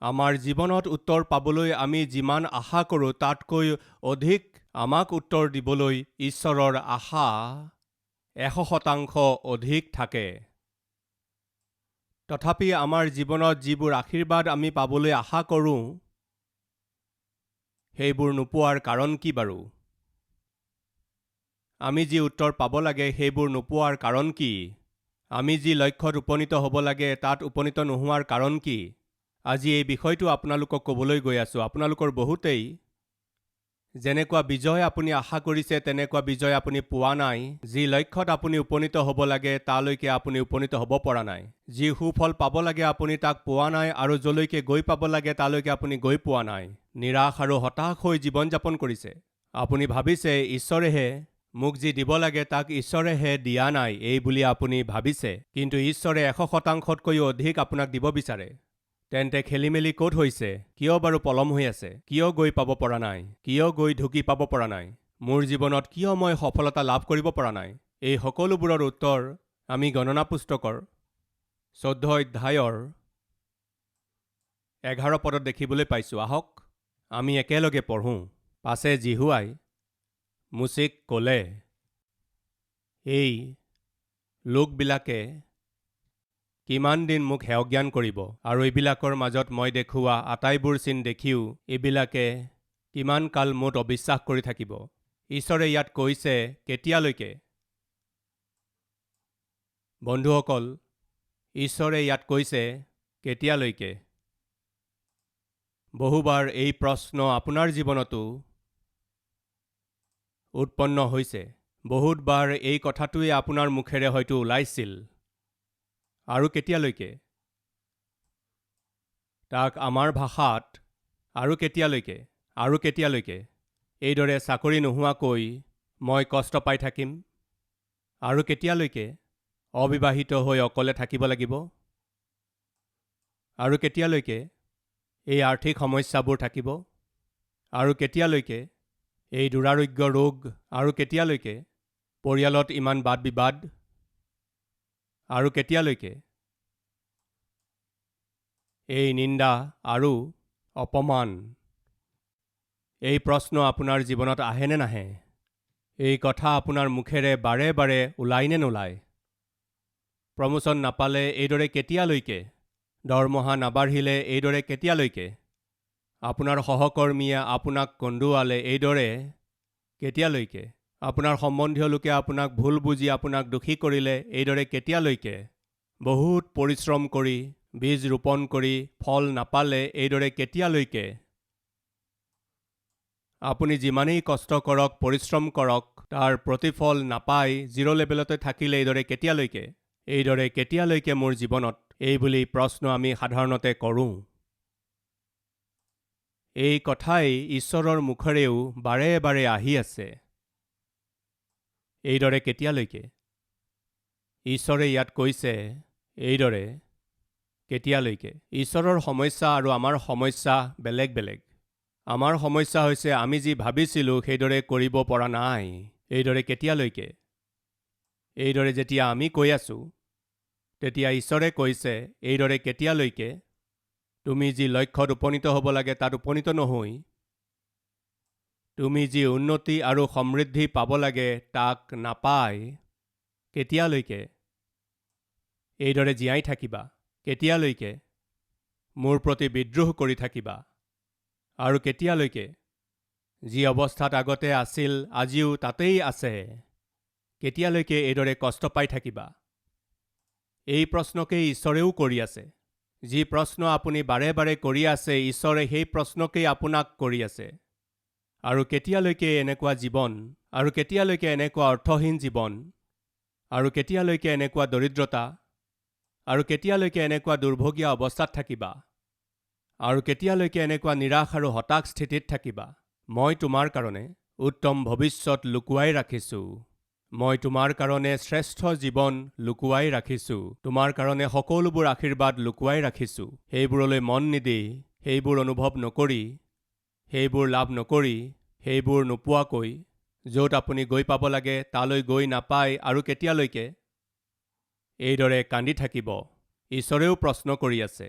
আমাৰ জীৱনত উত্তৰ পাবলৈ আমি যিমান আশা কৰোঁ তাতকৈ অধিক আমাক উত্তৰ দিবলৈ ঈশ্বৰৰ আশা 100% অধিক থাকে। তথাপি আমাৰ জীৱনত যিবোৰ আশীৰ্বাদ আমি পাবলৈ আশা কৰোঁ সেইবোৰ নোপোৱাৰ কাৰণ কি বাৰু? আমি যি উত্তৰ পাব লাগে সেইবোৰ নোপোৱাৰ কাৰণ কি? আমি যি লক্ষ্যত উপনীত হ'ব লাগে তাত উপনীত নোহোৱাৰ কাৰণ কি? আজি এই বিষয়টো আপোনালোকক ক'বলৈ গৈ আছোঁ। আপোনালোকৰ বহুতেই যেনেকুৱা বিজয় আপুনি আশা কৰিছে তেনেকুৱা বিজয় আপুনি পোৱা নাই। যি লক্ষ্যত আপুনি উপনীত হ'ব লাগে তালৈকে আপুনি উপনীত হ'ব পৰা নাই। যি সুফল পাব লাগে আপুনি তাক পোৱা নাই আৰু যলৈকে গৈ পাব লাগে তালৈকে আপুনি গৈ পোৱা নাই। নিৰাশ আৰু হতাশ হৈ জীৱন যাপন কৰিছে। আপুনি ভাবিছে ঈশ্বৰেহে মোক যি দিব লাগে তাক ঈশ্বৰেহে দিয়া নাই এই বুলি আপুনি ভাবিছে, কিন্তু ঈশ্বৰে 100%তকৈও অধিক আপোনাক দিব বিচাৰে। তেন্তে খেলিমেলি ক'ত হৈছে? কিয় বাৰু পলম হৈ আছে? কিয় গৈ পাব পৰা নাই? কিয় গৈ ঢুকি পাব পৰা নাই? মোৰ জীৱনত কিয় মই সফলতা লাভ কৰিব পৰা নাই? এই সকলোবোৰৰ উত্তৰ আমি গণনা পুস্তকৰ 14 অধ্যায়ৰ 11 পদত দেখিবলৈ পাইছোঁ। আহক আমি একেলগে পঢ়োঁ। পাছে জিহুৱাই মোচেক ক'লে, এই লোকবিলাকে কিমান দিন মোক হেয়জ্ঞান কৰিব আৰু এইবিলাকৰ মাজত মই দেখুওৱা আটাইবোৰ চিন দেখিও এইবিলাকে কিমান কাল মোত অবিশ্বাস কৰি থাকিব? ঈশ্বৰে ইয়াত কৈছে কেতিয়ালৈকে? বন্ধুসকল, ঈশ্বৰে ইয়াত কৈছে কেতিয়ালৈকে? বহুবাৰ এই প্ৰশ্ন আপোনাৰ জীৱনতো উৎপন্ন হৈছে। বহুতবাৰ এই কথাটোৱে আপোনাৰ মুখেৰে হয়তো ওলাইছিল। আৰু কেতিয়ালৈকে? তাক আমাৰ ভাষাত আৰু কেতিয়ালৈকে? আৰু কেতিয়ালৈকে? এইদৰে চাকৰি নোহোৱাকৈ মই কষ্ট পাই থাকিম? আৰু কেতিয়ালৈকে? অবিবাহিত হৈ অকলে থাকিব লাগিব? আৰু কেতিয়ালৈকে এই আৰ্থিক সমস্যাবোৰ থাকিব? আৰু কেতিয়ালৈকে এই দুৰাৰোগ্য ৰোগ? আৰু কেতিয়ালৈকে পৰিয়ালত ইমান বাদ বিবাদ? আৰু কেতিয়ালৈকে এই নিন্দা আৰু অপমান? এই প্ৰশ্ন আপোনাৰ জীৱনত আহেনে নাহে? এই কথা আপোনাৰ মুখেৰে বাৰে বাৰে ওলাই নে নোলায়? প্ৰমোচন নাপালে এইদৰে কেতিয়ালৈকে? দৰমহা নাবাঢ়িলে এইদৰে কেতিয়ালৈকে? আপোনাৰ সহকৰ্মীয়ে আপোনাক কন্দুৱালে এইদৰে কেতিয়ালৈকে? আপোনাৰ সম্বন্ধীয় লোকে আপোনাক ভুল বুজি আপোনাক দোষী কৰিলে এইদৰে কেতিয়ালৈকে? বহুত পৰিশ্ৰম কৰি বীজ ৰোপণ কৰি ফল নাপালে এইদৰে কেতিয়ালৈকে? আপুনি যিমানেই কষ্ট কৰক, পৰিশ্ৰম কৰক, তাৰ প্ৰতিফল নাপাই জিৰ' লেভেলতে থাকিলে এইদৰে কেতিয়ালৈকে? এইদৰে কেতিয়ালৈকে মোৰ জীৱনত? এই বুলি প্ৰশ্ন আমি সাধাৰণতে কৰোঁ। এই কথাই ঈশ্বৰৰ মুখেৰেও বাৰে বাৰে আহি আছে। এইদৰে কেতিয়ালৈকে? ঈশ্বৰে ইয়াত কৈছে এইদৰে কেতিয়ালৈকে? ঈশ্বৰৰ সমস্যা আৰু আমাৰ সমস্যা বেলেগ বেলেগ। আমাৰ সমস্যা হৈছে আমি যি ভাবিছিলোঁ সেইদৰে কৰিব পৰা নাই। এইদৰে কেতিয়ালৈকে? এইদৰে যেতিয়া আমি কৈ আছোঁ তেতিয়া ঈশ্বৰে কৈছে এইদৰে কেতিয়ালৈকে? তুমি যি লক্ষ্যত উপনীত হ'ব লাগে তাত উপনীত নহৈ, তুমি যি উন্নতি আৰু সমৃদ্ধি পাব লাগে তাক নাপাই কেতিয়ালৈকে এইদৰে জীয়াই থাকিবা? কেতিয়ালৈকে মোৰ প্ৰতি বিদ্ৰোহ কৰি থাকিবা? আৰু কেতিয়ালৈকে যি অৱস্থাত আগতে আছিল আজিও তাতেই আছে কেতিয়ালৈকে এইদৰে কষ্ট পাই থাকিবা? এই প্ৰশ্নকেই ঈশ্বৰেও কৰি আছে। যি প্ৰশ্ন আপুনি বাৰে বাৰে কৰি আছে ঈশ্বৰে সেই প্ৰশ্নকেই আপোনাক কৰি আছে। আৰু কেতিয়ালৈকে এনেকুৱা জীৱন? আৰু কেতিয়ালৈকে এনেকুৱা অৰ্থহীন জীৱন? আৰু কেতিয়ালৈকে এনেকুৱা দৰিদ্ৰতা? আৰু কেতিয়ালৈকে এনেকুৱা দুৰ্ভগীয়া অৱস্থাত থাকিবা? আৰু কেতিয়ালৈকে এনেকুৱা নিৰাশ আৰু হতাশ স্থিতিত থাকিবা? মই তোমাৰ কাৰণে উত্তম ভৱিষ্যত লুকুৱাই ৰাখিছোঁ। মই তোমাৰ কাৰণে শ্ৰেষ্ঠ জীৱন লুকুৱাই ৰাখিছোঁ। তোমাৰ কাৰণে সকলোবোৰ আশীৰ্বাদ লুকুৱাই ৰাখিছোঁ। সেইবোৰলৈ মন নিদি, সেইবোৰ অনুভৱ নকৰি, সেইবোৰ লাভ নকৰি, সেইবোৰ নোপোৱাকৈ য'ত আপুনি গৈ পাব লাগে তালৈ গৈ নাপায় আৰু কেতিয়ালৈকে এইদৰে কান্দি থাকিব? ঈশ্বৰেও প্ৰশ্ন কৰি আছে।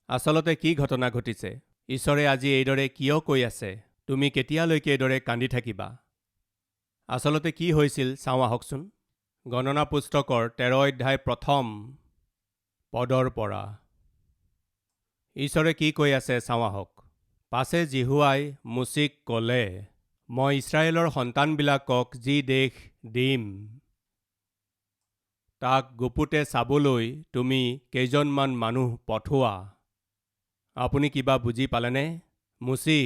আচলতে কি ঘটনা ঘটিছে? ঈশ্বৰে আজি এইদৰে কিয় কৈ আছে, তুমি কেতিয়ালৈকে এইদৰে কান্দি থাকিবা? আচলতে কি হৈছিল চাওঁ আহকচোন। গণনা পুস্তকৰ 13 অধ্যায় প্ৰথম পদৰ পৰা ঈশ্বৰে কি কৈ আছে চাওঁ আহক। পাছে জিহুৱাই মুচিক ক'লে, মই ইছৰাইলৰ সন্তানবিলাকক যি দেশ দিম, তাক গুপুতে চাবলৈ তুমি কেইজনমান মানুহ পঠোৱা। আপুনি কিবা বুজি পালেনে? মুচি,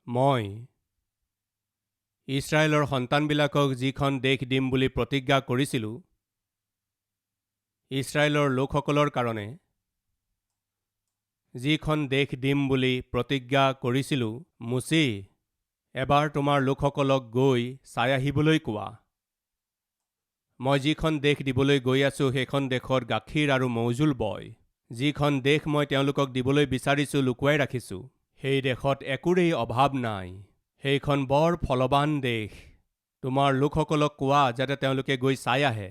মই ইছৰাইলৰ সন্তানবিলাকক যিখন দেশ দিম বুলি প্ৰতিজ্ঞা কৰিছিলোঁ, ইছৰাইলৰ লোকসকলৰ কাৰণে যিখন দেশ দিম বুলি প্ৰতিজ্ঞা কৰিছিলোঁ, মুচি, এবাৰ তোমাৰ লোকসকলক গৈ চাই আহিবলৈ কোৱা। মই যিখন দেশ দিবলৈ গৈ আছোঁ সেইখন দেশত গাখীৰ আৰু মৌজোল বয়। যিখন দেশ মই তেওঁলোকক দিবলৈ বিচাৰিছোঁ লুকুৱাই ৰাখিছোঁ, সেই দেশত একোৰেই অভাৱ নাই। সেইখন বৰ ফলৱান দেশ। তোমাৰ লোকসকলক কোৱা যাতে তেওঁলোকে গৈ চাই আহে।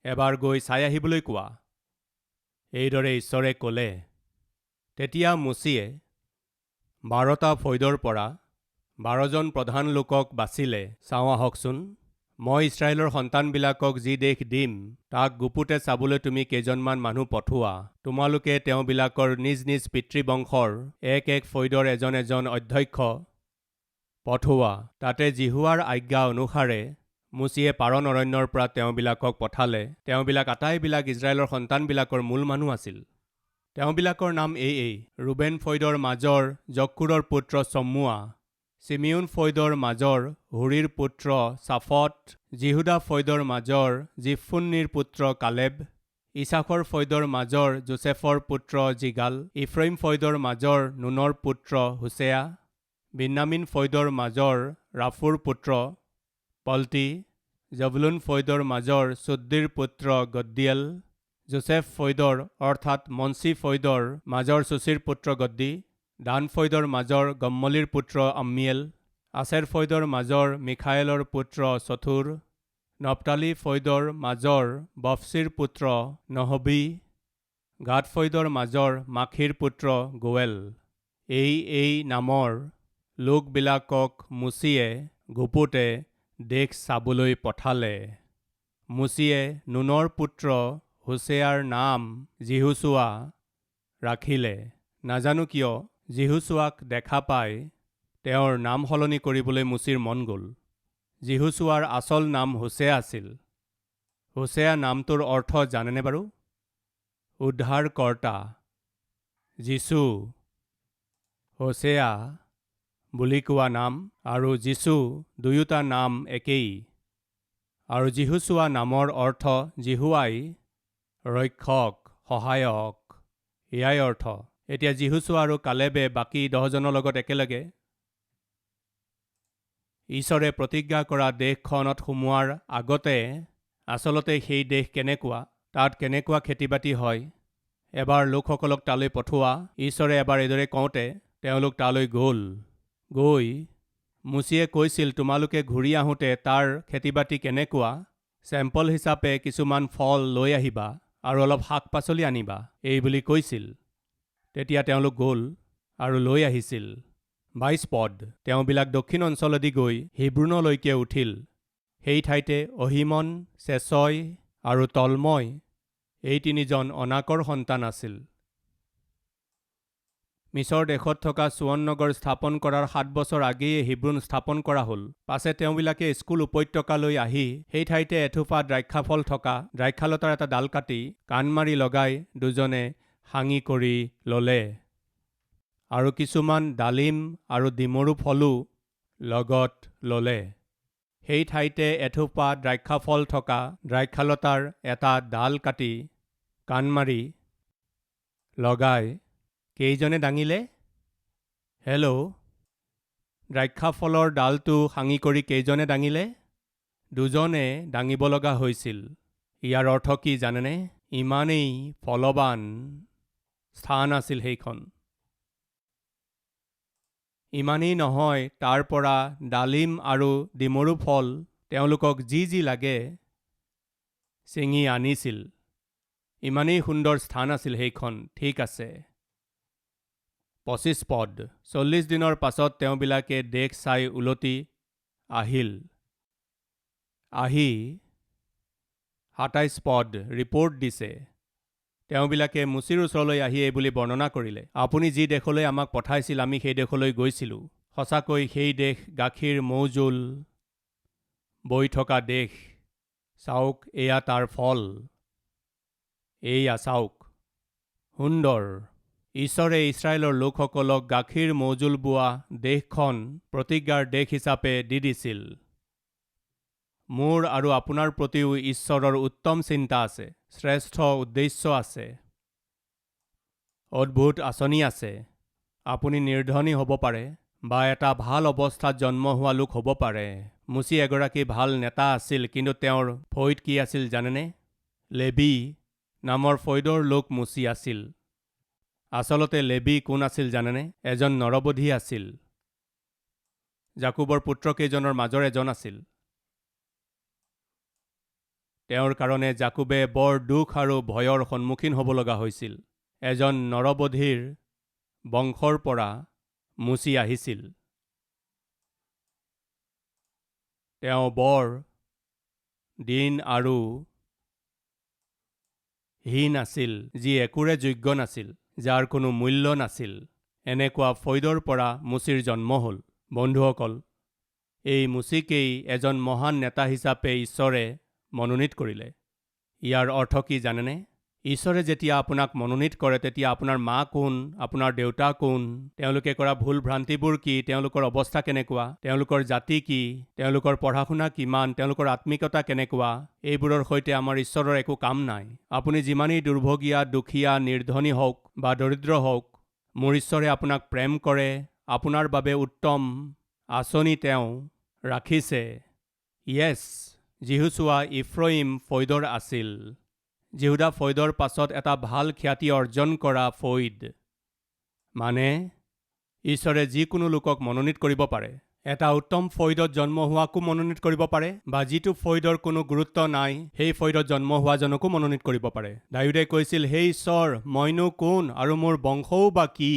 এবাৰ গৈ চাই আহিবলৈ কোৱা। এইদৰে ঈশ্বৰে ক'লে। তেতিয়া মুচিয়ে 12টা ফৈদৰ পৰা 12জন প্ৰধান লোকক বাচিলে। চাওঁ আহকচোন। মই ইছৰাইলৰ সন্তানবিলাকক যি দেশ দিম, তাক গুপুতে চাবলৈ তুমি কেইজনমান মানুহ পঠোৱা। তোমালোকে তেওঁবিলাকৰ নিজ নিজ পিতৃবংশৰ এক ফৈদৰ এজন এজন অধ্যক্ষ পঠোৱা। তাতে জিহুৱাৰ আজ্ঞা অনুসাৰে মুচিয়ে পাৰন অৰণ্যৰ পৰা তেওঁবিলাকক পঠালে। তেওঁবিলাক আটাইবিলাক ইছৰাইলৰ সন্তানবিলাকৰ মূল মানুহ আছিল। তেওঁবিলাকৰ নাম এই: ৰুবেন ফৈদৰ মাজৰ জক্কুৰৰ পুত্ৰ চম্মুৱা, চিমিউন ফৈদৰ মাজৰ হুৰিৰ পুত্ৰ চাফট, জিহুদা ফৈদৰ মাজৰ জিফুন্নিৰ পুত্ৰ কালেব, ইছাখৰ ফৈদৰ মাজৰ যোচেফৰ পুত্ৰ জিগাল, ইফ্ৰাইম ফৈদৰ মাজৰ নুনৰ পুত্ৰ হোছেয়া, বিন্যামিন ফৈদৰ মাজৰ ৰাফুৰ পুত্ৰ পলটি, জবুলুন ফৈদৰ মাজৰ চুদ্দিৰ পুত্ৰ গদ্দিয়েল, যোচেফ ফৈদৰ অৰ্থাৎ মনচি ফৈদৰ মাজৰ চুচিৰ পুত্ৰ গদ্দি, দান ফৈদৰ মাজৰ গম্মলিৰ পুত্ৰ আম্মিয়েল, আছেৰ ফৈদৰ মাজৰ মিখায়েলৰ পুত্ৰ চথুৰ, নপতালি ফৈদৰ মাজৰ বফচিৰ পুত্ৰ নহবী, গাদ ফৈদৰ মাজৰ মাখিৰ পুত্ৰ গোৱেল। এই নামৰ লোকবিলাকক মুচিয়ে গুপুতে দেশ চাবলৈ পঠালে। মুচিয়ে নুনৰ পুত্ৰ হোছেয়াৰ নাম জিহুচুৱা ৰাখিলে। নাজানো কিয় জিহুচুৱাক দেখা পাই তেওঁৰ নাম সলনি কৰিবলৈ মুচিৰ মন গ'ল। জিহুচুৱাৰ আচল নাম হোছেয়া আছিল। হোছেয়া নামটোৰ অৰ্থ জানেনে বাৰু? উদ্ধাৰকৰ্তা। যীচু, হোছেয়া বুলি কোৱা নাম আৰু যীচু দুয়োটা নাম একেই। আৰু জিহুচুৱা নামৰ অৰ্থ জিহুৱাই, ৰক্ষক, সহায়ক, এয়াই অৰ্থ। এতিয়া জিহুচুৱা আৰু কালেবে বাকী 10জনৰ লগত একেলগে ঈশ্বৰে প্ৰতিজ্ঞা কৰা দেশখনত সোমোৱাৰ আগতে আচলতে সেই দেশ কেনেকুৱা, তাত কেনেকুৱা খেতি বাতি হয়, এবাৰ লোকসকলক তালৈ পঠোৱা। ঈশ্বৰে এবাৰ এইদৰে কওঁতে তেওঁলোক তালৈ গ'ল। গৈ মুচিয়ে কৈছিল, তোমালোকে ঘূৰি আহোঁতে তাৰ খেতি বাতি কেনেকুৱা, চেম্পল হিচাপে কিছুমান ফল লৈ আহিবা আৰু অলপ শাক পাচলি আনিবা, এই বুলি কৈছিল। তেতিয়া তেওঁলোক গ'ল আৰু লৈ আহিছিল। 22 পদ। তেওঁবিলাক দক্ষিণ অঞ্চলেদি গৈ হিব্ৰোনলৈকে উঠিল। সেই ঠাইতে অহিমন, চেচয় আৰু তলময় এই 3জন অনাকৰ সন্তান আছিল। মিছৰ দেশত থকা চুৱন নগৰ স্থাপন কৰাৰ 7 বছৰ আগেয়ে হিব্ৰোন স্থাপন কৰা হ'ল। পাছে তেওঁবিলাকে স্কুল উপত্যকালৈ আহি সেই ঠাইতে এথোপা দ্ৰাক্ষাফল থকা দ্ৰাক্ষালতাৰ এটা ডাল কাটি কাণ মাৰি লগাই দুজনে হাঙি কৰি ল'লে আৰু কিছুমান ডালিম আৰু ডিমৰু ফলো লগত ল'লে। সেই ঠাইতে এথোপা দ্ৰাক্ষাফল থকা দ্ৰাক্ষালতাৰ এটা ডাল কাটি কাণ মাৰি লগাই কেইজনে দাঙিলে? দ্ৰাক্ষাফলৰ ডালটো হাঙি কৰি কেইজনে দাঙিলে? 2জনে দাঙিব লগা হৈছিল। ইয়াৰ অৰ্থ কি জানেনে? ইমানেই ফলৱান স্থান আছিল সেইখন। ইমানেই নহয়, তাৰ পৰা ডালিম আৰু ডিমৰু ফল তেওঁলোকক যি লাগে ছিঙি আনিছিল। ইমানেই সুন্দৰ স্থান আছিল সেইখন। ঠিক আছে। 25 পদ। 40 দিনৰ পাছত তেওঁবিলাকে দেশ চাই উলটি আহিল। আহি 27 পদ ৰিপৰ্ট দিছে। তেওঁবিলাকে মুচিৰ ওচৰলৈ আহি এই বুলি বৰ্ণনা কৰিলে, আপুনি যি দেশলৈ আমাক পঠাইছিল আমি সেই দেশলৈ গৈছিলোঁ। সঁচাকৈ সেই দেশ গাখীৰ মৌজোল বৈ থকা দেশ। চাওক, এয়া তাৰ ফল। এইয়া চাওক, সুন্দৰ। ঈশ্বৰে ইছৰাইলৰ লোকসকলক গাখীৰ মৌজোল বোৱা দেশখন প্ৰতিজ্ঞাৰ দেশ হিচাপে দি দিছিল। মোৰ আৰু আপোনাৰ প্ৰতিও ঈশ্বৰৰ উত্তম চিন্তা আছে, শ্ৰেষ্ঠ উদ্দেশ্য আছে, অদ্ভুত আঁচনি আছে। আপুনি নিৰ্ধনী হ'ব পাৰে বা এটা ভাল অৱস্থাত জন্ম হোৱা লোক হ'ব পাৰে। মুচি এগৰাকী ভাল নেতা আছিল, কিন্তু তেওঁৰ ফৈদ কি আছিল জানেনে? লেবি নামৰ ফৈদৰ লোক মুচি আছিল। আচলতে লেবি কোন আছিল জানেনে? এজন নৰবধী আছিল। জাকুবৰ পুত্ৰকেইজনৰ মাজৰ এজন আছিল। তেওঁৰ কাৰণে জাকুবে বৰ দুখ আৰু ভয়ৰ সন্মুখীন হ'ব লগা হৈছিল। এজন নৰবধীৰ বংশৰ পৰা মুচি আহিছিল। তেওঁ বৰ দীন আৰু হীন আছিল, যি একোৰে যোগ্য নাছিল, যাৰ কোনো মূল্য নাছিল। এনেকুৱা ফৈদৰ পৰা মুচিৰ জন্ম হ'ল। বন্ধুসকল, এই মুচিকেই এজন মহান নেতা হিচাপে ঈশ্বৰে মনোনীত কৰিলে। ইয়াৰ অৰ্থ কি জানেনে? ঈশ্বৰে যেতিয়া আপোনাক মনোনীত কৰে তেতিয়া আপোনাৰ মা কোন, আপোনাৰ দেউতা কোন, তেওঁলোকে কৰা ভুল ভ্ৰান্তিবোৰ কি, তেওঁলোকৰ অৱস্থা কেনেকুৱা, তেওঁলোকৰ জাতি কি, তেওঁলোকৰ পঢ়া শুনা কিমান, তেওঁলোকৰ আত্মিকতা কেনেকুৱা, এইবোৰৰ সৈতে আমাৰ ঈশ্বৰৰ একো কাম নাই। আপুনি যিমানেই দুৰ্ভগীয়া, দুখীয়া, নিৰ্ধনী হওক বা দৰিদ্ৰ হওক, মোৰ ঈশ্বৰে আপোনাক প্ৰেম কৰে। আপোনাৰ বাবে উত্তম আঁচনি তেওঁ ৰাখিছে। য়েছ, যিহুচোৱা ইফ্ৰইম ফৈদৰ আছিল। জিহুদা ফৈদৰ পাছত এটা ভাল খ্যাতি অৰ্জন কৰা ফৈদ। মানে ঈশ্বৰে যিকোনো লোকক মনোনীত কৰিব পাৰে। এটা উত্তম ফৈদত জন্ম হোৱাকো মনোনীত কৰিব পাৰে, বা যিটো ফৈদৰ কোনো গুৰুত্ব নাই সেই ফৈদত জন্ম হোৱাজনকো মনোনীত কৰিব পাৰে। দাউদে কৈছিল, হে ঈশ্বৰ, মইনো কোন আৰু মোৰ বংশও বা কি?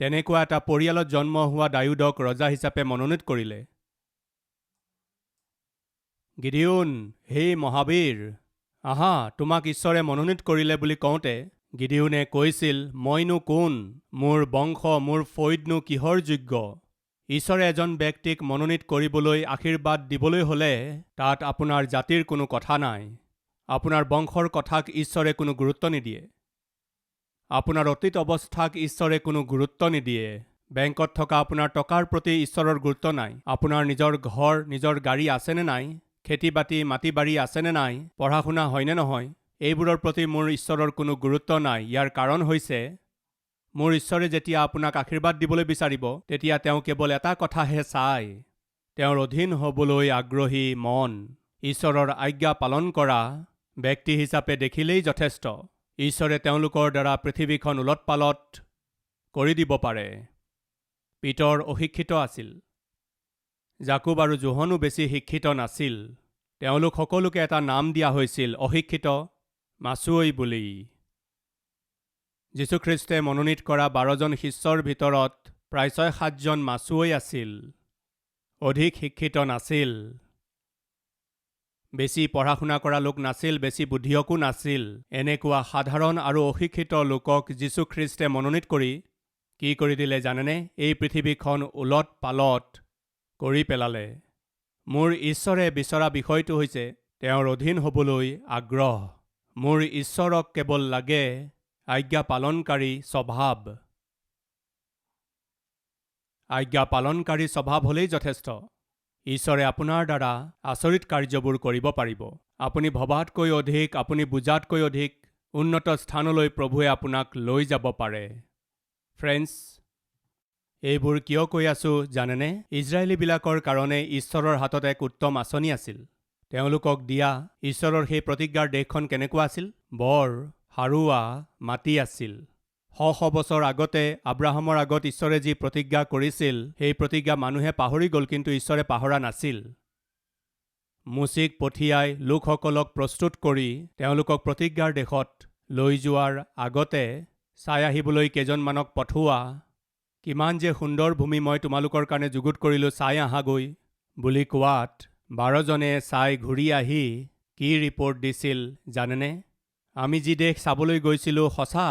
তেনেকুৱা এটা পৰিয়ালত জন্ম হোৱা দাউদক ৰজা হিচাপে মনোনীত কৰিলে। গিদিয়ন, হে মহাবীৰ, আহা, তোমাক ঈশ্বৰে মনোনীত কৰিলে বুলি কওঁতে গিদিয়নে কৈছিল, মইনো কোন, মোৰ বংশ, মোৰ ফৈদনো কিহৰ যোগ্য? ঈশ্বৰে এজন ব্যক্তিক মনোনীত কৰিবলৈ, আশীৰ্বাদ দিবলৈ হ'লে তাত আপোনাৰ জাতিৰ কোনো কথা নাই। আপোনাৰ বংশৰ কথাক ঈশ্বৰে কোনো গুৰুত্ব নিদিয়ে। আপোনাৰ অতীত অৱস্থাক ঈশ্বৰে কোনো গুৰুত্ব নিদিয়ে। বেংকত থকা আপোনাৰ টকাৰ প্ৰতি ঈশ্বৰৰ গুৰুত্ব নাই। আপোনাৰ নিজৰ ঘৰ, নিজৰ গাড়ী আছেনে নাই, খেতি বাতি, মাটি বাৰী আছেনে নাই, পঢ়া শুনা হয়নে নহয়, এইবোৰৰ প্ৰতি মোৰ ঈশ্বৰৰ কোনো গুৰুত্ব নাই। ইয়াৰ কাৰণ হৈছে, মোৰ ঈশ্বৰে যেতিয়া আপোনাক আশীৰ্বাদ দিবলৈ বিচাৰিব তেতিয়া তেওঁ কেৱল এটা কথাহে চায়, তেওঁৰ অধীন হ'বলৈ আগ্ৰহী মন। ঈশ্বৰৰ আজ্ঞা পালন কৰা ব্যক্তি হিচাপে দেখিলেই যথেষ্ট। ঈশ্বৰে তেওঁলোকৰ দ্বাৰা পৃথিৱীখন ওলট পালট কৰি দিব পাৰে। পিতৰ অশিক্ষিত আছিল। জাকুব আৰু জোহনো বেছি শিক্ষিত নাছিল। তেওঁলোক সকলোকে এটা নাম দিয়া হৈছিল, অশিক্ষিত মাছুৱৈ বুলি। যীশুখ্ৰীষ্টে মনোনীত কৰা 12জন শিষ্যৰ ভিতৰত প্ৰায় 6-7জন মাছুৱৈ আছিল। অধিক শিক্ষিত নাছিল, বেছি পঢ়া শুনা কৰা লোক নাছিল, বেছি বুদ্ধিয়কো নাছিল। এনেকুৱা সাধাৰণ আৰু অশিক্ষিত লোকক যীশুখ্ৰীষ্টে মনোনীত কৰি কি কৰি দিলে জানেনে? এই পৃথিৱীখন ওলট পালট কৰি পেলালে। মোৰ ঈশ্বৰে বিচৰা বিষয়টো হৈছে তেওঁৰ অধীন হ'বলৈ আগ্ৰহ। মোৰ ঈশ্বৰক কেৱল লাগে আজ্ঞা পালনকাৰী স্বভাৱ। আজ্ঞা পালনকাৰী স্বভাৱ হ'লেই যথেষ্ট। ঈশ্বৰে আপোনাৰ দ্বাৰা আচৰিত কাৰ্যবোৰ কৰিব পাৰিব। আপুনি ভবাতকৈ অধিক, আপুনি বুজাতকৈ অধিক উন্নত স্থানলৈ প্ৰভুৱে আপোনাক লৈ যাব পাৰে। ফ্ৰেণ্ডছ, এইবোৰ কিয় কৈ আছো জানেনে? ইজৰাইলীবিলাকৰ কাৰণে ঈশ্বৰৰ হাতত এক উত্তম আঁচনি আছিল। তেওঁলোকক দিয়া ঈশ্বৰৰ সেই প্ৰতিজ্ঞাৰ দেশখন কেনেকুৱা আছিল? বৰ সাৰুৱা মাটি আছিল। শ বছৰ আগতে আব্ৰাহামৰ আগত ঈশ্বৰে যি প্ৰতিজ্ঞা কৰিছিল, সেই প্ৰতিজ্ঞা মানুহে পাহৰি গ'ল, কিন্তু ঈশ্বৰে পাহৰা নাছিল। মুচিক পঠিয়াই লোকসকলক প্ৰস্তুত কৰি তেওঁলোকক প্ৰতিজ্ঞাৰ দেশত লৈ যোৱাৰ আগতে চাই আহিবলৈ কেইজনমানক পঠোৱা। কিমান যে সুন্দৰ ভূমি মই তোমালোকৰ কাৰণে যুগুত কৰিলোঁ, চাই আহাগৈ বুলি কোৱাত 12জনে চাই ঘূৰি আহি কি ৰিপৰ্ট দিছিল জানেনে? আমি যি দেশ চাবলৈ গৈছিলোঁ সঁচা,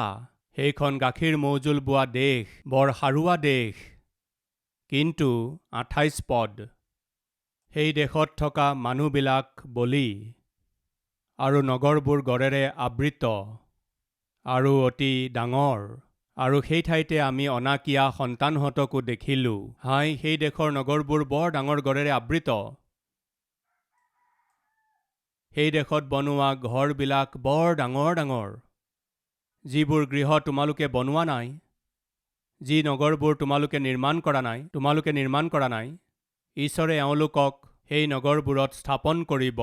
সেইখন গাখীৰ মৌজোল বোৱা দেশ, বৰ সাৰুৱা দেশ। কিন্তু 28 পদ, সেই দেশত থকা মানুহবিলাক বলি আৰু নগৰবোৰ গড়েৰে আবৃত আৰু অতি ডাঙৰ। আৰু সেই ঠাইতে আমি অনাকিয়া সন্তানহঁতকো দেখিলোঁ। হাই, সেই দেশৰ নগৰবোৰ বৰ ডাঙৰ গড়েৰে আবৃত। সেই দেশত বনোৱা ঘৰবিলাক বৰ ডাঙৰ ডাঙৰ। যিবোৰ গৃহ তোমালোকে বনোৱা নাই, যি নগৰবোৰ তোমালোকে নিৰ্মাণ কৰা নাই, ঈশ্বৰে এওঁলোকক সেই নগৰবোৰত স্থাপন কৰিব।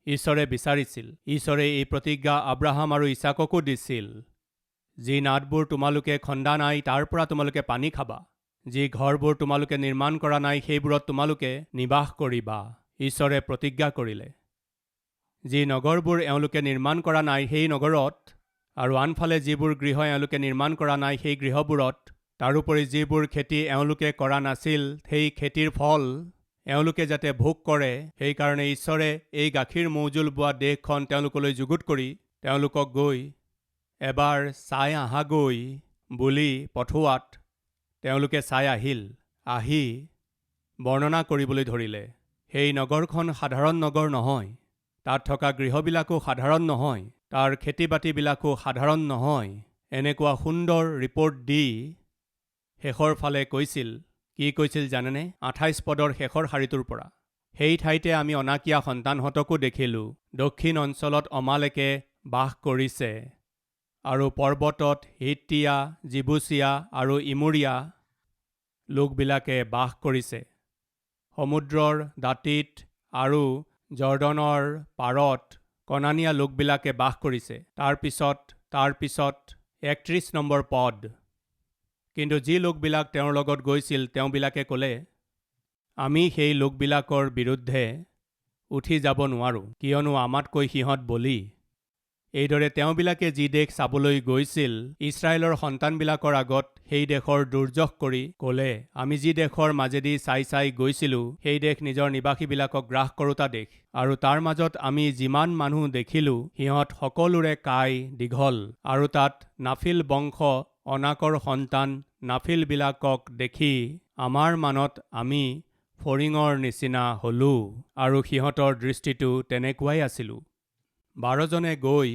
ঈশ্বৰে বিচাৰিছিল, ঈশ্বৰে এই প্ৰতিজ্ঞা আব্ৰাহাম আৰু ইছাককো দিছিল। যি নাদবোৰ তোমালোকে খন্দা নাই তাৰ পৰা তোমালোকে পানী খাবা। যি ঘৰবোৰ তোমালোকে নিৰ্মাণ কৰা নাই সেইবোৰত তোমালোকে নিবাস কৰিবা। ঈশ্বৰে প্ৰতিজ্ঞা কৰিলে। যি নগৰবোৰ এওঁলোকে নিৰ্মাণ কৰা নাই সেই নগৰত, আৰু আনফালে যিবোৰ গৃহ এওঁলোকে নিৰ্মাণ কৰা নাই সেই গৃহবোৰত, তাৰোপৰি যিবোৰ খেতি এওঁলোকে কৰা নাছিল সেই খেতিৰ ফল এওঁলোকে যাতে ভোগ কৰে, সেইকাৰণে ঈশ্বৰে এই গাখীৰ মৌজোল বোৱা দেশখন তেওঁলোকলৈ যুগুত কৰি তেওঁলোকক গৈ এবাৰ চাই আহাগৈ বুলি পঠোৱাত তেওঁলোকে চাই আহিল। আহি বৰ্ণনা কৰিবলৈ ধৰিলে, সেই নগৰখন সাধাৰণ নগৰ নহয়, তাত থকা গৃহবিলাকো সাধাৰণ নহয়, তাৰ খেতি বাতিবিলাকো সাধাৰণ নহয়। এনেকুৱা সুন্দৰ ৰিপৰ্ট দি শেষৰ ফালে কৈছিল, কি কৈছিল জানেনে? 28 পদৰ শেষৰ শাৰীটোৰ পৰা, সেই ঠাইতে আমি অনাকিয়া সন্তানহঁতকো দেখিলোঁ। দক্ষিণ অঞ্চলত অমালেকে বাস কৰিছে, আৰু পৰ্বতত হিত্তিয়া, জিবুচীয়া আৰু ইমুৰীয়া লোকবিলাকে বাস কৰিছে। সমুদ্ৰৰ দাঁতিত আৰু জৰ্দনৰ পাৰত কনানীয়া লোকবিলাকে বাস কৰিছে। তাৰ পিছত 31 নম্বৰ পদ। কিন্তু যি লোকবিলাক তেওঁৰ লগত গৈছিল তেওঁবিলাকে ক'লে, আমি সেই লোকবিলাকৰ বিৰুদ্ধে উঠি যাব নোৱাৰোঁ, কিয়নো আমাতকৈ সিহঁত বলি। এইদৰে তেওঁবিলাকে যি দেশ চাবলৈ গৈছিল ইছৰাইলৰ সন্তানবিলাকৰ আগত সেই দেশৰ দুৰ্যশ কৰি ক'লে, আমি যি দেশৰ মাজেদি চাই গৈছিলোঁ সেই দেশ নিজৰ নিবাসীবিলাকক গ্ৰাস কৰোতা দেশ। আৰু তাৰ মাজত আমি যিমান মানুহ দেখিলোঁ সিহঁত সকলোৰে কাই দীঘল, আৰু তাত নাফিল বংশ অনাকৰ সন্তান নাফিলবিলাকক দেখি আমাৰ মানত আমি ফৰিঙৰ নিচিনা হলোঁ, আৰু সিহঁতৰ দৃষ্টিটো তেনেকুৱাই আছিলোঁ। 12জনে গৈ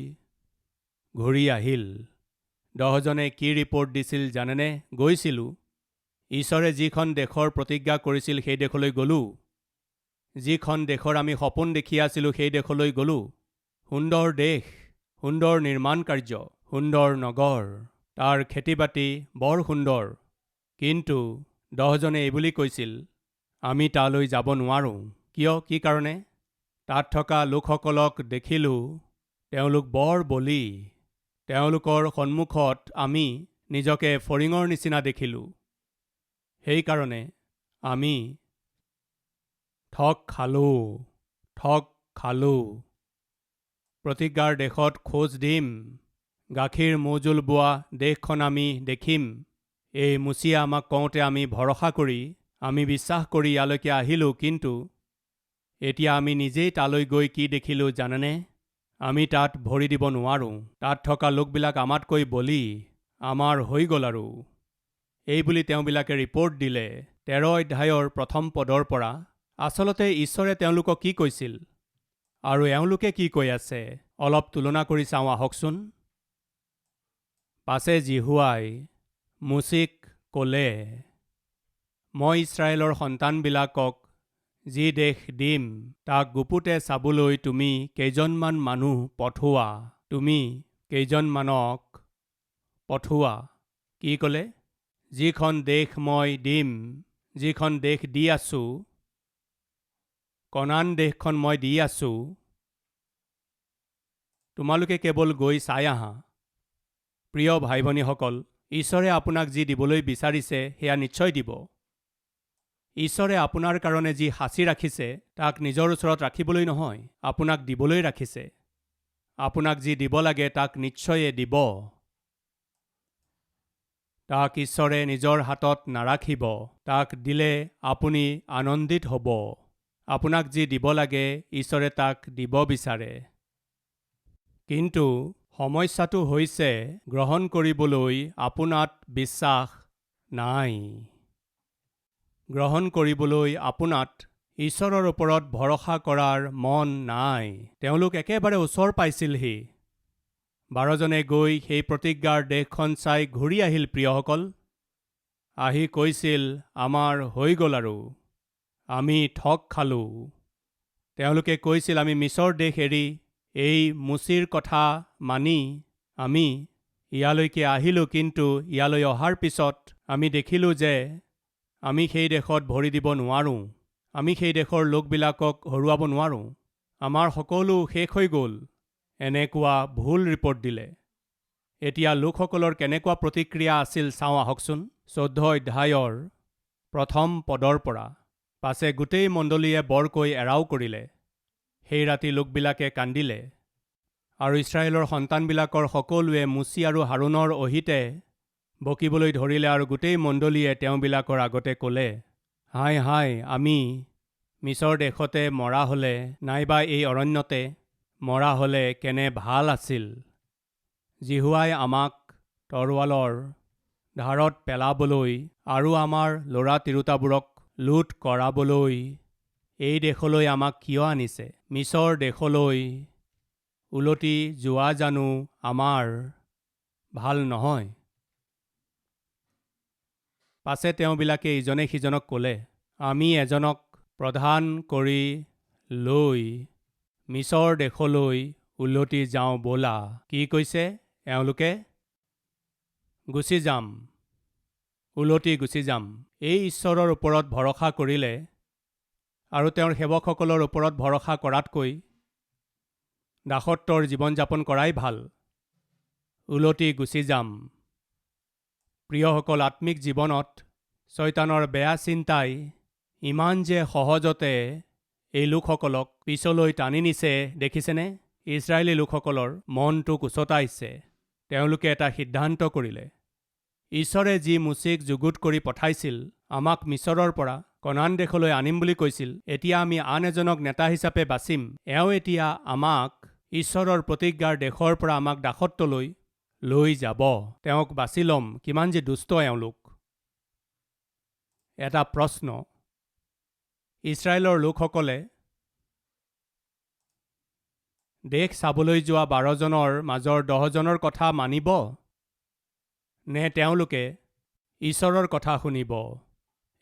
ঘূৰি আহিল। 10জনে কি ৰিপৰ্ট দিছিল জানেনে? গৈছিলোঁ, ঈশ্বৰে যিখন দেশৰ প্ৰতিজ্ঞা কৰিছিল সেই দেশলৈ গ'লোঁ। যিখন দেশৰ আমি সপোন দেখি আছিলোঁ সেই দেশলৈ গ'লোঁ। সুন্দৰ দেশ, সুন্দৰ নিৰ্মাণ কাৰ্য, সুন্দৰ নগৰ, তাৰ খেতি বাতি বৰ সুন্দৰ। কিন্তু 10জনে এইবুলি কৈছিল, আমি তালৈ যাব নোৱাৰোঁ। কিয়? কি কাৰণে? তাত থকা লোকসকলক দেখিলোঁ, তেওঁলোক বৰ বলি। তেওঁলোকৰ সন্মুখত আমি নিজকে ফৰিঙৰ নিচিনা দেখিলোঁ। সেইকাৰণে আমি ঠগ খালোঁ। প্ৰতিজ্ঞাৰ দেশত খোজ দিম, গাখীৰ মৌজোল বোৱা দেশখন আমি দেখিম। এই মুচিয়ে আমাক কওঁতে আমি ভৰসা কৰি, আমি বিশ্বাস কৰি ইয়ালৈকে আহিলোঁ। কিন্তু এতিয়া আমি নিজেই তালৈ গৈ কি দেখিলোঁ জানেনে? আমি তাত ভৰি দিব নোৱাৰোঁ। তাত থকা লোকবিলাক আমাতকৈ বলি, আমাৰ হৈ গ'ল আৰু। এইবুলি তেওঁবিলাকে ৰিপৰ্ট দিলে। 13 অধ্যায়ৰ 1ম পদৰ পৰা। আচলতে ঈশ্বৰে তেওঁলোকক কি কৈছিল আৰু এওঁলোকে কি কৈ আছে অলপ তুলনা কৰি চাওঁ আহকচোন। পাছে জিহুৱাই মুচিক ক'লে, মই ইছৰাইলৰ সন্তানবিলাকক যি দেশ দিম তাক গুপুতে চাবলৈ তুমি কেইজনমান মানুহ পঠোৱা। তুমি কেইজনমানক পঠোৱা। কি ক'লে? যিখন দেশ মই দিম, যিখন দেশ দি আছোঁ, কনান দেশখন মই দি আছোঁ, তোমালোকে কেৱল গৈ চাই আহা। প্ৰিয় ভাই ভনীসকল, ঈশ্বৰে আপোনাক যি দিবলৈ বিচাৰিছে সেয়া নিশ্চয় দিব। ঈশ্বৰে আপোনাৰ কাৰণে যি সাঁচি ৰাখিছে তাক নিজৰ ওচৰত ৰাখিবলৈ নহয়, আপোনাক দিবলৈ ৰাখিছে। আপোনাক যি দিব লাগে তাক নিশ্চয়ে দিব। তাক ঈশ্বৰে নিজৰ হাতত নাৰাখিব। তাক দিলে আপুনি আনন্দিত হ'ব। আপোনাক যি দিব লাগে ঈশ্বৰে তাক দিব বিচাৰে। কিন্তু সমস্যাটো হৈছে গ্ৰহণ কৰিবলৈ আপোনাত বিশ্বাস নাই। গ্ৰহণ কৰিবলৈ আপোনাত ঈশ্বৰৰ ওপৰত ভৰসা কৰাৰ মন নাই। তেওঁলোক একেবাৰে ওচৰ পাইছিলহি। 12জনে গৈ সেই প্ৰতিজ্ঞাৰ দেশখন চাই ঘূৰি আহিল। প্ৰিয়সকল, আহি কৈছিল, আমাৰ হৈ গ'ল আৰু আমি ঠগ খালোঁ। তেওঁলোকে কৈছিল, আমি মিছৰ দেশ এৰি এই মুচিৰ কথা মানি আমি ইয়ালৈকে আহিলোঁ, কিন্তু ইয়ালৈ অহাৰ পিছত আমি দেখিলোঁ যে আমি সেই দেশত ভৰি দিব নোৱাৰোঁ। আমি সেই দেশৰ লোকবিলাকক হৰুৱাব নোৱাৰোঁ। আমাৰ সকলো শেষ হৈ গ'ল। এনেকুৱা ভুল ৰিপৰ্ট দিলে। এতিয়া লোকসকলৰ কেনেকুৱা প্ৰতিক্ৰিয়া আছিল চাওঁ আহকচোন। 14 অধ্যায়ৰ 1ম পদৰ পৰা। পাছে গোটেই মণ্ডলীয়ে বৰকৈ এৰাও কৰিলে। সেই ৰাতি লোকবিলাকে কান্দিলে। আৰু ইছৰাইলৰ সন্তানবিলাকৰ সকলোৱে মুচি আৰু হাৰুনৰ অহিতে বকিবলৈ ধৰিলে। আৰু গোটেই মণ্ডলীয়ে তেওঁবিলাকৰ আগতে ক'লে, হাই হাই, আমি মিছৰ দেশতে মৰা হ'লে, নাইবা এই অৰণ্যতে মৰা হ'লে কেনে ভাল আছিল। জিহুৱাই আমাক তৰোৱালৰ ধাৰত পেলাবলৈ আৰু আমাৰ ল'ৰা তিৰোতাবোৰক লুট কৰাবলৈ এই দেশলৈ আমাক কিয় আনিছে? মিছৰ দেশলৈ উলটি যোৱা জানো আমাৰ ভাল নহয়? পাছে তেওঁবিলাকে ইজনে সিজনক ক'লে, আমি এজনক প্ৰধান কৰি লৈ মিছৰ দেশলৈ উলটি যাওঁ ব'লা। কি কৈছে এওঁলোকে? গুচি যাম, উলটি গুচি যাম। এই ঈশ্বৰৰ ওপৰত ভৰসা কৰিলে আৰু তেওঁৰ সেৱকসকলৰ ওপৰত ভৰসা কৰাতকৈ দাসত্বৰ জীৱন যাপন কৰাই ভাল। উলটি গুচি যাম। প্ৰিয়সকল, আত্মিক জীৱনত শয়তানৰ বেয়া চিন্তাই ইমান যে সহজতে এই লোকসকলক পিছলৈ টানি নিছে দেখিছেনে? ইছৰাইলী লোকসকলৰ মনটোক উচতাইছে। তেওঁলোকে এটা সিদ্ধান্ত কৰিলে। ঈশ্বৰে যি মুচিক যুগুত কৰি পঠাইছিল, আমাক মিছৰৰ পৰা কনান দেশলৈ আনিম বুলি কৈছিল, এতিয়া আমি আন এজনক নেতা হিচাপে বাচিম। এওঁ এতিয়া আমাক ঈশ্বৰৰ প্ৰতিজ্ঞাৰ দেশৰ পৰা আমাক দাসত্বলৈ লৈ যাব। তেওঁক বাছি ল'ম। কিমান যে দুষ্ট এওঁলোক। এটা প্ৰশ্ন, ইছৰাইলৰ লোকসকলে দেশ চাবলৈ যোৱা 12জনৰ মাজৰ 10জনৰ কথা মানিব নে তেওঁলোকে ঈশ্বৰৰ কথা শুনিব?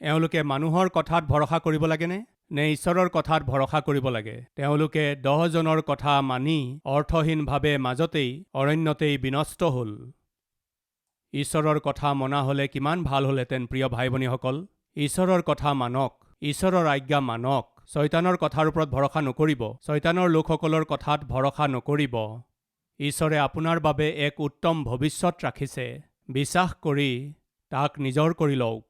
এওঁলোকে মানুহৰ কথাত ভৰসা কৰিব লাগেনে নে ঈশ্বৰৰ কথাত ভৰসা কৰিব লাগে? তেওঁলোকে 10জনৰ কথা মানি অৰ্থহীনভাৱে মাজতেই অৰণ্যতেই বিনষ্ট হ'ল। ঈশ্বৰৰ কথা মনা হ'লে কিমান ভাল হ'লহেঁতেন। প্ৰিয় ভাই ভনীসকল, ঈশ্বৰৰ কথা মানক, ঈশ্বৰৰ আজ্ঞা মানক। শয়তানৰ কথাৰ ওপৰত ভৰসা নকৰিব। শয়তানৰ লোকসকলৰ কথাত ভৰসা নকৰিব। ঈশ্বৰে আপোনাৰ বাবে এক উত্তম ভৱিষ্যত ৰাখিছে। বিশ্বাস কৰি তাক নিজৰ কৰি লওক।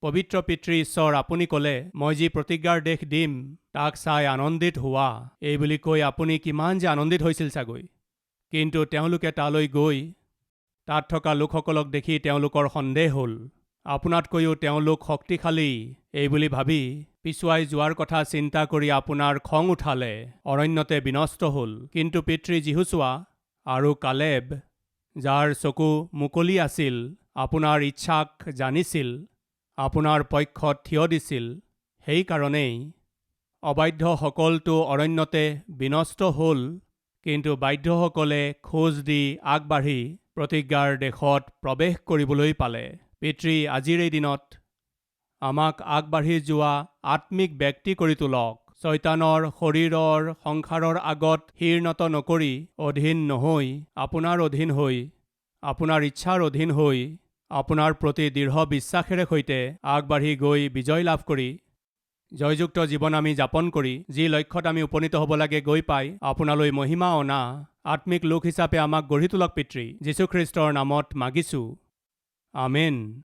পবিত্ৰ পিতৃ ঈশ্বৰ, আপুনি ক'লে, মই যি প্ৰতিজ্ঞাৰ দেশ দিম তাক চাই আনন্দিত হোৱা। এই বুলি কৈ আপুনি কিমান যে আনন্দিত হৈছিল চাগৈ। কিন্তু তেওঁলোকে তালৈ গৈ তাত থকা লোকসকলক দেখি তেওঁলোকৰ সন্দেহ হ'ল। আপোনাতকৈও তেওঁলোক শক্তিশালী এই বুলি ভাবি পিছুৱাই যোৱাৰ কথা চিন্তা কৰি আপোনাৰ খং উঠালে। অৰণ্যতে বিনষ্ট হ'ল। কিন্তু পিতৃ যিহুছোৱা আৰু কালেব, যাৰ চকু মুকলি আছিল, আপোনাৰ ইচ্ছাক জানিছিল, আপোনাৰ পক্ষত থিয় দিছিল, সেইকাৰণেই অবাধ্যসকলটো অৰণ্যতে বিনষ্ট হ'ল। কিন্তু বাধ্যসকলে খোজ দি আগবাঢ়ি প্ৰতিজ্ঞাৰ দেশত প্ৰৱেশ কৰিবলৈ পালে। পিতৃ, আজিৰ এই দিনত আমাক আগবাঢ়ি যোৱা আত্মিক ব্যক্তি কৰি তোলক। শয়তানৰ শৰীৰৰ সংসাৰৰ আগত শিৰনত নকৰি, অধীন নহৈ, আপোনাৰ অধীন হৈ, আপোনাৰ ইচ্ছাৰ অধীন হৈ, আপোনাৰ প্ৰতি দৃঢ় বিশ্বাসেৰে সৈতে আগবাঢ়ি গৈ বিজয় লাভ কৰি জয়যুক্ত জীৱন আমি যাপন কৰি যি লক্ষ্যত আমি উপনীত হ'ব লাগে গৈ পাই আপোনালৈ মহিমা অনা আত্মিক লোক হিচাপে আমাক গঢ়ি তোলক পিতৃ, যীশুখ্ৰীষ্টৰ নামত মাগিছোঁ, আমেন।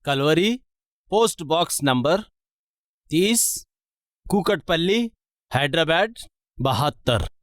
Calvary, post box number 30, Kukatpally, Hyderabad 72।